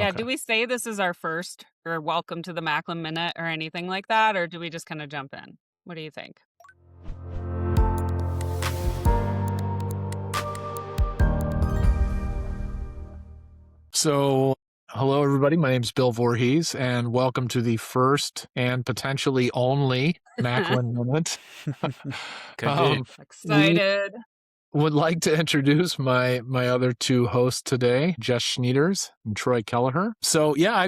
Yeah, Okay. do we say this is our first or welcome to the Maclyn Minute or anything like that, or do we just kinda jump in? What do you think? So, hello, everybody. My name is Bill Vorhies, and welcome to the first and potentially only Maclyn Minute. Could be. um, we Excited. would like to introduce my other two hosts today, Jess Schnieders and Troy Kelleher. So, yeah,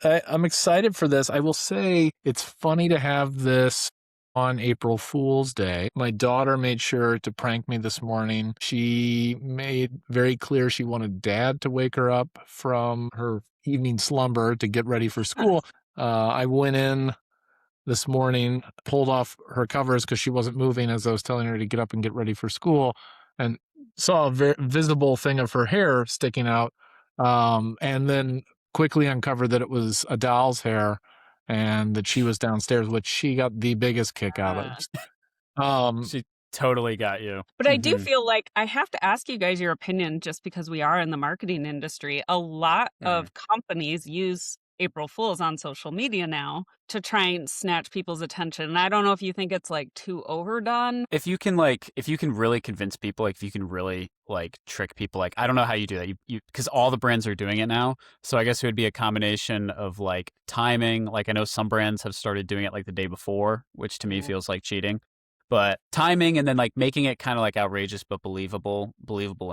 I'm excited for this. I will say it's funny to have this on April Fool's Day. My daughter made sure to prank me this morning. She made very clear she wanted Dad to wake her up from her evening slumber to get ready for school. I went in this morning, pulled off her covers because she wasn't moving as I was telling her to get up and get ready for school, and saw a very visible thing of her hair sticking out, and then quickly uncovered that it was a doll's hair and that she was downstairs, which she got the biggest kick out of. Uh, Um, She totally got you. but I do feel like I have to ask you guys your opinion just because we are in the marketing industry. A lot Mhm. of companies use April Fools on social media now to try and snatch people's attention, and I don't know if you think it's, like, too overdone. If you can really convince people, like if you can really like trick people, like I don't know how you do that. You because all the brands are doing it now. So I guess it would be a combination of like timing. Like I know some brands have started doing it like the day before, which to me Mhm. feels like cheating. But timing and then like making it kind of like outrageous but believable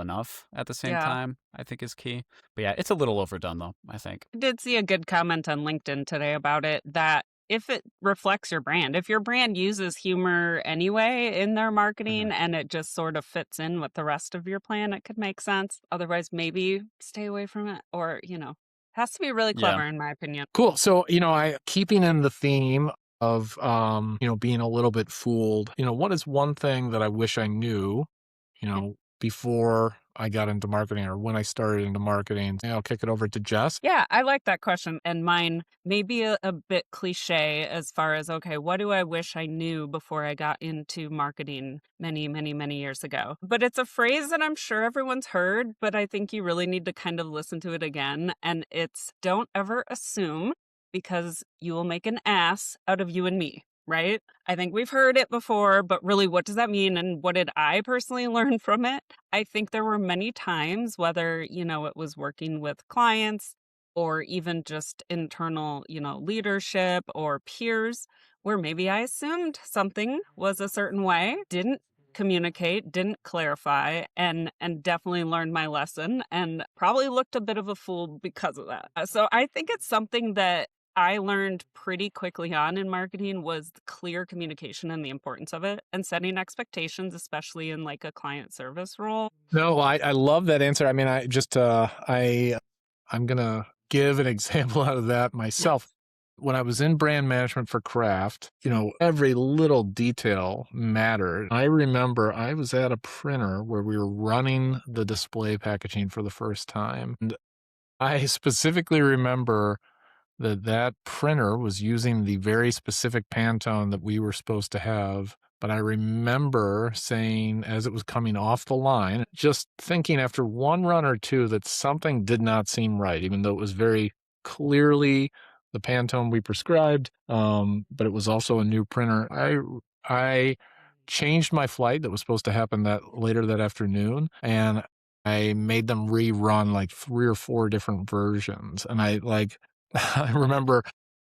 enough at the same Yeah. time, I think is key. But yeah, it's a little overdone though, I think. I did see a good comment on LinkedIn today about it that if it reflects your brand, if your brand uses humor anyway in their Mhm. marketing and it just sort of fits in with the rest of your plan, it could make sense. Otherwise, maybe stay away from it or, has to be really Yeah. clever in my opinion. cool. So, I keeping in the theme of being a little bit fooled. What is one thing that I wish I knew before I got into marketing or when I started into marketing? I'll kick it over to Jess. Yeah, I like that question. And mine may be a bit cliche as far as, okay, what do I wish I knew before I got into marketing many, many, many years ago? But it's a phrase that I'm sure everyone's heard, but I think you really need to kind of listen to it again. And it's don't ever assume because you will make an ass out of you and me. Right? I think we've heard it before, but really, what does that mean? And what did I personally learn from it? I think there were many times, whether, it was working with clients or even just internal, leadership or peers, where maybe I assumed something was a certain way, didn't communicate, didn't clarify, and definitely learned my lesson and probably looked a bit of a fool because of that. So I think it's something that I learned pretty quickly on in marketing was clear communication and the importance of it and setting expectations, especially in like a client service role. No, I love that answer. I mean, I'm gonna give an example out of that myself. When I was in brand management for Kraft, every little detail mattered. I remember I was at a printer where we were running the display packaging for the first time. And I specifically remember that printer was using the very specific Pantone that we were supposed to have. But I remember saying, as it was coming off the line, just thinking after one run or two that something did not seem right, even though it was very clearly the Pantone we prescribed. But it was also a new printer. I changed my flight that was supposed to happen that later that afternoon, and I made them rerun like 3 or 4 different versions. And I remember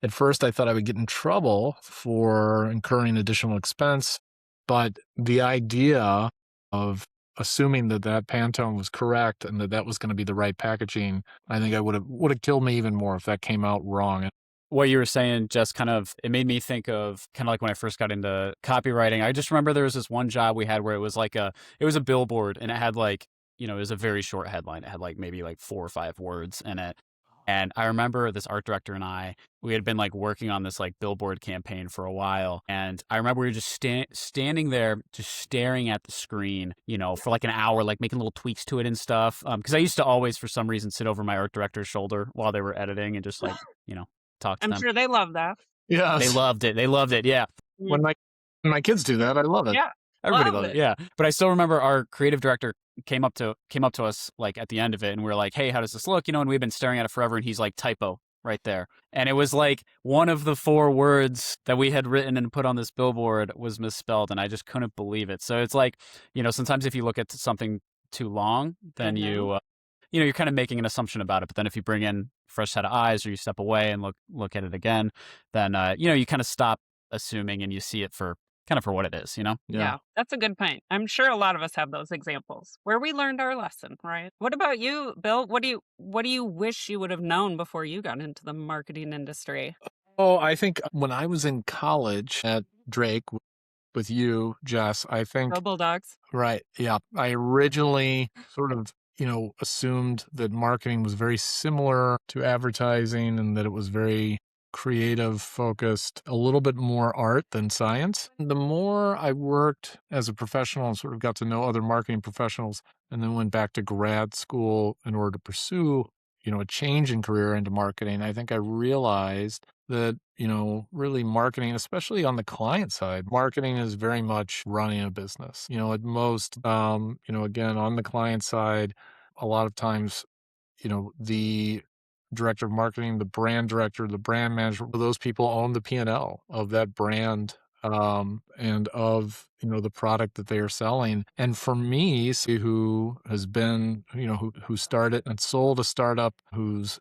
at first I thought I would get in trouble for incurring additional expense, but the idea of assuming that Pantone was correct and that was going to be the right packaging, I think I would have killed me even more if that came out wrong. What you were saying just it made me think of kind of like when I first got into copywriting. I just remember there was this one job we had where it was a billboard and it had like, it was a very short headline. It had like maybe like 4 or 5 words in it. And I remember this art director and we had been like working on this like billboard campaign for a while. And I remember we were just standing there, just staring at the screen, for like an hour, like making little tweaks to it and stuff. Cause I used to always, for some reason, sit over my art director's shoulder while they were editing and just like, talk to I'm them. sure they love that. Yeah, They loved it. They loved it. Yeah. Mm. when my kids do that, I love it. Yeah, Everybody love loved it. it. Yeah. But I still remember our creative director came up to us like at the end of it, and we were like, "Hey, how does this look?" And we've been staring at it forever, and he's like, "Typo right there." And it was like one of the 4 words that we had written and put on this billboard was misspelled, and I just couldn't believe it. So it's like, sometimes if you look at something too long, then you're kind of making an assumption about it. But then if you bring in a fresh set of eyes, or you step away and look at it again, then you kind of stop assuming and you see it for kind of for what it is. Yeah, that's a good point. I'm sure a lot of us have those examples where we learned our lesson, right? What about you, Bill? What do you wish you would have known before you got into the marketing industry? Oh, I think when I was in college at Drake with you, Jess, I Go think, Bulldogs. right, yeah, I originally sort of, assumed that marketing was very similar to advertising and that it was very creative focused, a little bit more art than science. The more I worked as a professional and sort of got to know other marketing professionals and then went back to grad school in order to pursue, a change in career into marketing, I think I realized that, really marketing, especially on the client side, marketing is very much running a business. At most, again, on the client side, a lot of times, the director of marketing, the brand director, the brand manager, those people own the P&L of that brand, and of, the product that they are selling. And for me, who has been, who started and sold a startup, who's,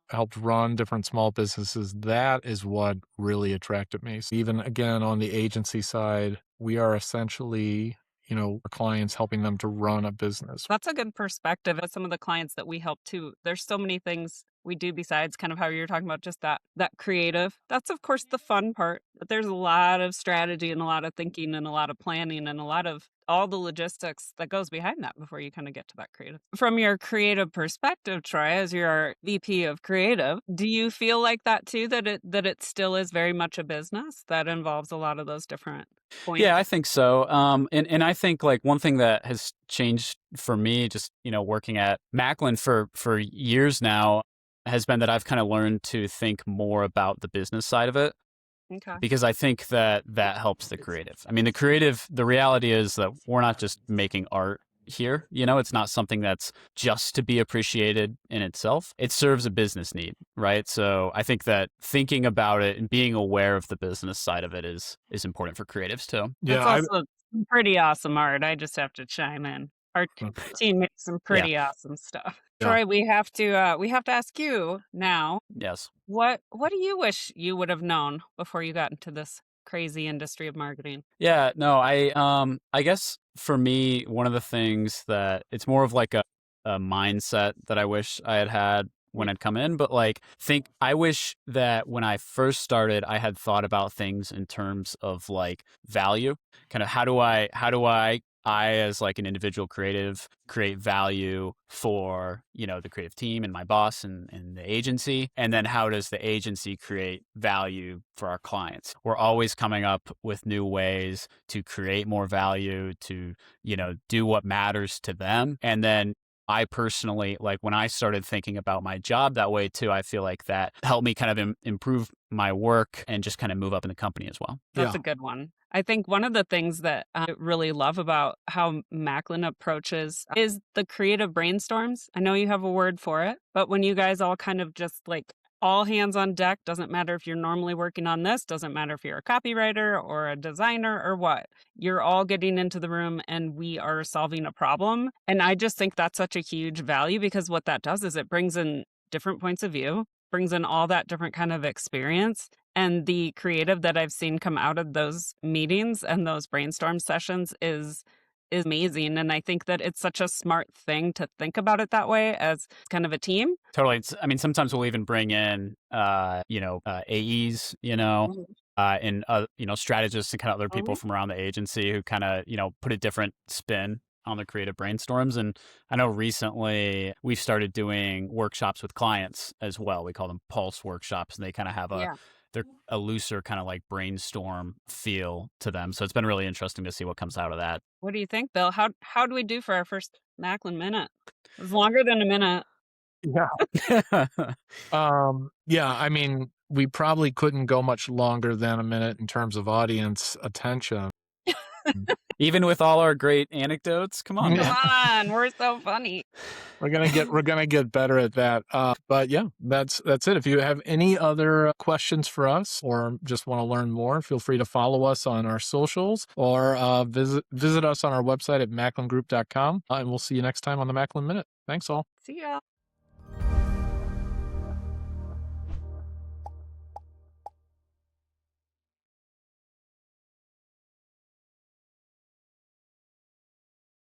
helped run different small businesses, that is what really attracted me. So even again, on the agency side, we are essentially, our clients helping them to run a business. That's a good perspective. As some of the clients that we help too, there's so many things we do besides kind of how you're talking about just that creative. That's of course the fun part, but there's a lot of strategy and a lot of thinking and a lot of planning and a lot of all the logistics that goes behind that before you kind of get to that creative. From your creative perspective, Troy, as your VP of creative, do you feel like that too, that it still is very much a business that involves a lot of those different points? Yeah, I think so. And I think like one thing that has changed for me, just working at Maclyn for years now, has been that I've kind of learned to think more about the business side of it, Okay. because I think that helps the creative. I mean, the reality is that we're not just making art here. It's not something that's just to be appreciated in itself. It serves a business need, right? So I think that thinking about it and being aware of the business side of it is important for creatives too. That's Yeah, also some pretty awesome art. I just have to chime in. Our team makes some Yeah. pretty awesome stuff. Yeah. Troy, we have to ask you now, Yes. what do you wish you would have known before you got into this crazy industry of marketing? Yeah, no, I guess for me, one of the things that it's more of like a mindset that I wish I had had when I'd come in, but like I wish that when I first started, I had thought about things in terms of like value, kind of how do I as like an individual creative create value for, the creative team and my boss and the agency. And then how does the agency create value for our clients? We're always coming up with new ways to create more value, to, do what matters to them. And then I personally, like when I started thinking about my job that way too, I feel like that helped me kind of improve my work and just kind of move up in the company as well. That's Yeah. a good one. I think one of the things that I really love about how Macklin approaches is the creative brainstorms. I know you have a word for it, but when you guys all kind of just like all hands on deck, doesn't matter if you're normally working on this, doesn't matter if you're a copywriter or a designer or what, you're all getting into the room and we are solving a problem. And I just think that's such a huge value because what that does is it brings in different points of view, brings in all that different kind of experience. And the creative that I've seen come out of those meetings and those brainstorm sessions is amazing. And I think that it's such a smart thing to think about it that way as kind of a team. Totally. I mean, sometimes we'll even bring in, AEs, Mhm. and, strategists and kind of other people Mhm. from around the agency who kind of, put a different spin on the creative brainstorms. And I know recently we've started doing workshops with clients as well. We call them pulse workshops, and they kind of have Yeah. they're a looser kind of like brainstorm feel to them. So it's been really interesting to see what comes out of that. What do you think, Bill? How do we do for our first Macklin Minute? It was longer than a minute. Yeah. Yeah, I mean, we probably couldn't go much longer than a minute in terms of audience attention. Even with all our great anecdotes, come on, Come man. on, we're so funny. We're gonna get better at that. But yeah, that's it. If you have any other questions for us or just want to learn more, feel free to follow us on our socials or visit us on our website at maclyngroup.com. And we'll see you next time on the Maclyn Minute. Thanks all. See ya.